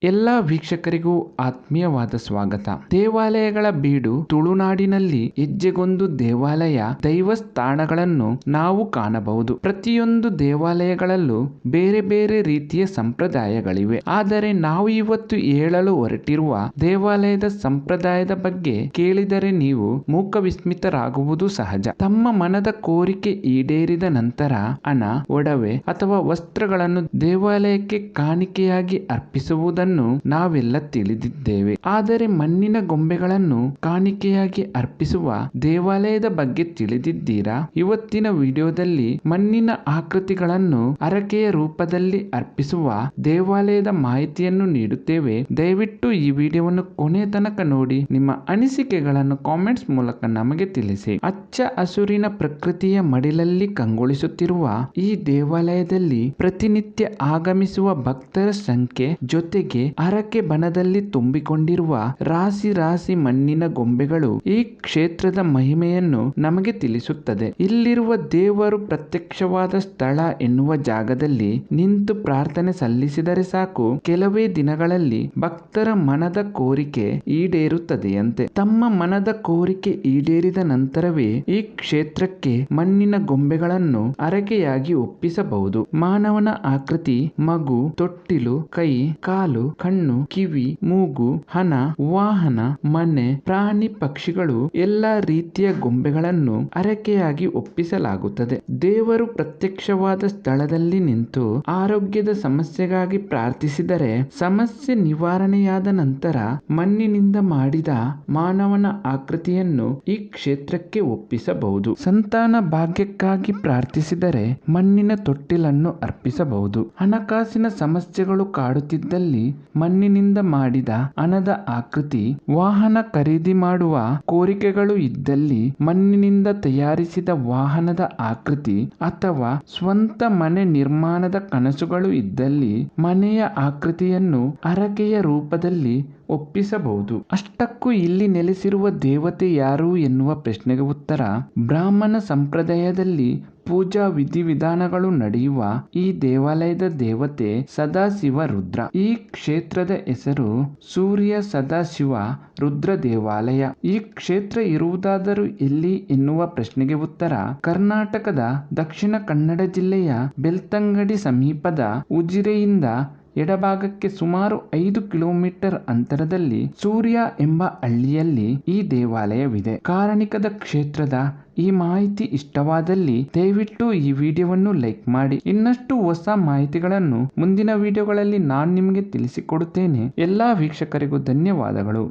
ಎಲ್ಲ ವೀಕ್ಷಕರಿಗೂ ಆತ್ಮೀಯವಾದ ಸ್ವಾಗತ. ದೇವಾಲಯಗಳ ಬೀಡು ತುಳುನಾಡಿನಲ್ಲಿ ಹೆಜ್ಜೆಗೊಂದು ದೇವಾಲಯ ದೈವಸ್ಥಾನಗಳನ್ನು ನಾವು ಕಾಣಬಹುದು. ಪ್ರತಿಯೊಂದು ದೇವಾಲಯಗಳಲ್ಲೂ ಬೇರೆ ಬೇರೆ ರೀತಿಯ ಸಂಪ್ರದಾಯಗಳಿವೆ. ಆದರೆ ನಾವು ಇವತ್ತು ಹೇಳಲು ಹೊರಟಿರುವ ದೇವಾಲಯದ ಸಂಪ್ರದಾಯದ ಬಗ್ಗೆ ಕೇಳಿದರೆ ನೀವು ಮೂಕ ವಿಸ್ಮಿತರಾಗುವುದು ಸಹಜ. ತಮ್ಮ ಮನದ ಕೋರಿಕೆ ಈಡೇರಿದ ನಂತರ ಹಣ, ಒಡವೆ ಅಥವಾ ವಸ್ತ್ರಗಳನ್ನು ದೇವಾಲಯಕ್ಕೆ ಕಾಣಿಕೆಯಾಗಿ ಅರ್ಪಿಸುವುದನ್ನು ನಾವೆಲ್ಲ ತಿಳಿದಿದ್ದೇವೆ. ಆದರೆ ಮಣ್ಣಿನ ಗೊಂಬೆಗಳನ್ನು ಕಾಣಿಕೆಯಾಗಿ ಅರ್ಪಿಸುವ ದೇವಾಲಯದ ಬಗ್ಗೆ ತಿಳಿದಿದ್ದೀರಾ? ಇವತ್ತಿನ ವಿಡಿಯೋದಲ್ಲಿ ಮಣ್ಣಿನ ಆಕೃತಿಗಳನ್ನು ಹರಕೆಯ ರೂಪದಲ್ಲಿ ಅರ್ಪಿಸುವ ದೇವಾಲಯದ ಮಾಹಿತಿಯನ್ನು ನೀಡುತ್ತೇವೆ. ದಯವಿಟ್ಟು ಈ ವಿಡಿಯೋವನ್ನು ಕೊನೆ ತನಕ ನೋಡಿ ನಿಮ್ಮ ಅನಿಸಿಕೆಗಳನ್ನು ಕಾಮೆಂಟ್ಸ್ ಮೂಲಕ ನಮಗೆ ತಿಳಿಸಿ. ಹಚ್ಚ ಹಸುರಿನ ಪ್ರಕೃತಿಯ ಮಡಿಲಲ್ಲಿ ಕಂಗೊಳಿಸುತ್ತಿರುವ ಈ ದೇವಾಲಯದಲ್ಲಿ ಪ್ರತಿನಿತ್ಯ ಆಗಮಿಸುವ ಭಕ್ತರ ಸಂಖ್ಯೆ ಜೊತೆಗೆ ಹರಕೆ ಬನದಲ್ಲಿ ತುಂಬಿಕೊಂಡಿರುವ ರಾಶಿ ರಾಶಿ ಮಣ್ಣಿನ ಗೊಂಬೆಗಳು ಈ ಕ್ಷೇತ್ರದ ಮಹಿಮೆಯನ್ನು ನಮಗೆ ತಿಳಿಸುತ್ತದೆ. ಇಲ್ಲಿರುವ ದೇವರು ಪ್ರತ್ಯಕ್ಷವಾದ ಸ್ಥಳ ಎನ್ನುವ ಜಾಗದಲ್ಲಿ ನಿಂತು ಪ್ರಾರ್ಥನೆ ಸಲ್ಲಿಸಿದರೆ ಸಾಕು, ಕೆಲವೇ ದಿನಗಳಲ್ಲಿ ಭಕ್ತರ ಮನದ ಕೋರಿಕೆ ಈಡೇರುತ್ತದೆಯಂತೆ. ತಮ್ಮ ಮನದ ಕೋರಿಕೆ ಈಡೇರಿದ ನಂತರವೇ ಈ ಕ್ಷೇತ್ರಕ್ಕೆ ಮಣ್ಣಿನ ಗೊಂಬೆಗಳನ್ನು ಹರಕೆಯಾಗಿ ಒಪ್ಪಿಸಬಹುದು. ಮಾನವನ ಆಕೃತಿ, ಮಗು, ತೊಟ್ಟಿಲು, ಕೈ, ಕಾಲು, ಕಣ್ಣು, ಕಿವಿ, ಮೂಗು, ಹಣ, ವಾಹನ, ಮನೆ, ಪ್ರಾಣಿ, ಪಕ್ಷಿಗಳು ಎಲ್ಲ ರೀತಿಯ ಗೊಂಬೆಗಳನ್ನು ಹರಕೆಯಾಗಿ ಒಪ್ಪಿಸಲಾಗುತ್ತದೆ. ದೇವರು ಪ್ರತ್ಯಕ್ಷವಾದ ಸ್ಥಳದಲ್ಲಿ ನಿಂತು ಆರೋಗ್ಯದ ಸಮಸ್ಯೆಗಾಗಿ ಪ್ರಾರ್ಥಿಸಿದರೆ ಸಮಸ್ಯೆ ನಿವಾರಣೆಯಾದ ನಂತರ ಮಣ್ಣಿನಿಂದ ಮಾಡಿದ ಮಾನವನ ಆಕೃತಿಯನ್ನು ಈ ಕ್ಷೇತ್ರಕ್ಕೆ ಒಪ್ಪಿಸಬಹುದು. ಸಂತಾನ ಭಾಗ್ಯಕ್ಕಾಗಿ ಪ್ರಾರ್ಥಿಸಿದರೆ ಮಣ್ಣಿನ ತೊಟ್ಟಿಲನ್ನು ಅರ್ಪಿಸಬಹುದು. ಹಣಕಾಸಿನ ಸಮಸ್ಯೆಗಳು ಕಾಡುತ್ತಿದ್ದಲ್ಲಿ ಮಣ್ಣಿನಿಂದ ಮಾಡಿದ ಹಣದ ಆಕೃತಿ, ವಾಹನ ಖರೀದಿ ಮಾಡುವ ಕೋರಿಕೆಗಳು ಇದ್ದಲ್ಲಿ ಮಣ್ಣಿನಿಂದ ತಯಾರಿಸಿದ ವಾಹನದ ಆಕೃತಿ, ಅಥವಾ ಸ್ವಂತ ಮನೆ ನಿರ್ಮಾಣದ ಕನಸುಗಳು ಇದ್ದಲ್ಲಿ ಮನೆಯ ಆಕೃತಿಯನ್ನು ಹರಕೆಯ ರೂಪದಲ್ಲಿ ಒಪ್ಪಿಸಬಹುದು. ಅಷ್ಟಕ್ಕೂ ಇಲ್ಲಿ ನೆಲೆಸಿರುವ ದೇವತೆ ಯಾರು ಎನ್ನುವ ಪ್ರಶ್ನೆಗೆ ಉತ್ತರ, ಬ್ರಾಹ್ಮಣ ಸಂಪ್ರದಾಯದಲ್ಲಿ ಪೂಜಾ ವಿಧಿವಿಧಾನಗಳು ನಡೆಯುವ ಈ ದೇವಾಲಯದ ದೇವತೆ ಸದಾಶಿವ ರುದ್ರ. ಈ ಕ್ಷೇತ್ರದ ಹೆಸರು ಸೂರ್ಯ ಸದಾಶಿವ ರುದ್ರ ದೇವಾಲಯ. ಈ ಕ್ಷೇತ್ರ ಇರುವುದಾದರೂ ಎಲ್ಲಿ ಎನ್ನುವ ಪ್ರಶ್ನೆಗೆ ಉತ್ತರ, ಕರ್ನಾಟಕದ ದಕ್ಷಿಣ ಕನ್ನಡ ಜಿಲ್ಲೆಯ ಬೆಳ್ತಂಗಡಿ ಸಮೀಪದ ಉಜಿರೆಯಿಂದ ಎಡಭಾಗಕ್ಕೆ ಸುಮಾರು 5 ಕಿಲೋಮೀಟರ್ ಅಂತರದಲ್ಲಿ ಸೂರ್ಯ ಎಂಬ ಹಳ್ಳಿಯಲ್ಲಿ ಈ ದೇವಾಲಯವಿದೆ. ಕಾರಣಿಕದ ಕ್ಷೇತ್ರದ ಈ ಮಾಹಿತಿ ಇಷ್ಟವಾದಲ್ಲಿ ದಯವಿಟ್ಟು ಈ ವಿಡಿಯೋವನ್ನು ಲೈಕ್ ಮಾಡಿ. ಇನ್ನಷ್ಟು ಹೊಸ ಮಾಹಿತಿಗಳನ್ನು ಮುಂದಿನ ವಿಡಿಯೋಗಳಲ್ಲಿ ನಾನು ನಿಮಗೆ ತಿಳಿಸಿಕೊಡುತ್ತೇನೆ. ಎಲ್ಲಾ ವೀಕ್ಷಕರಿಗೂ ಧನ್ಯವಾದಗಳು.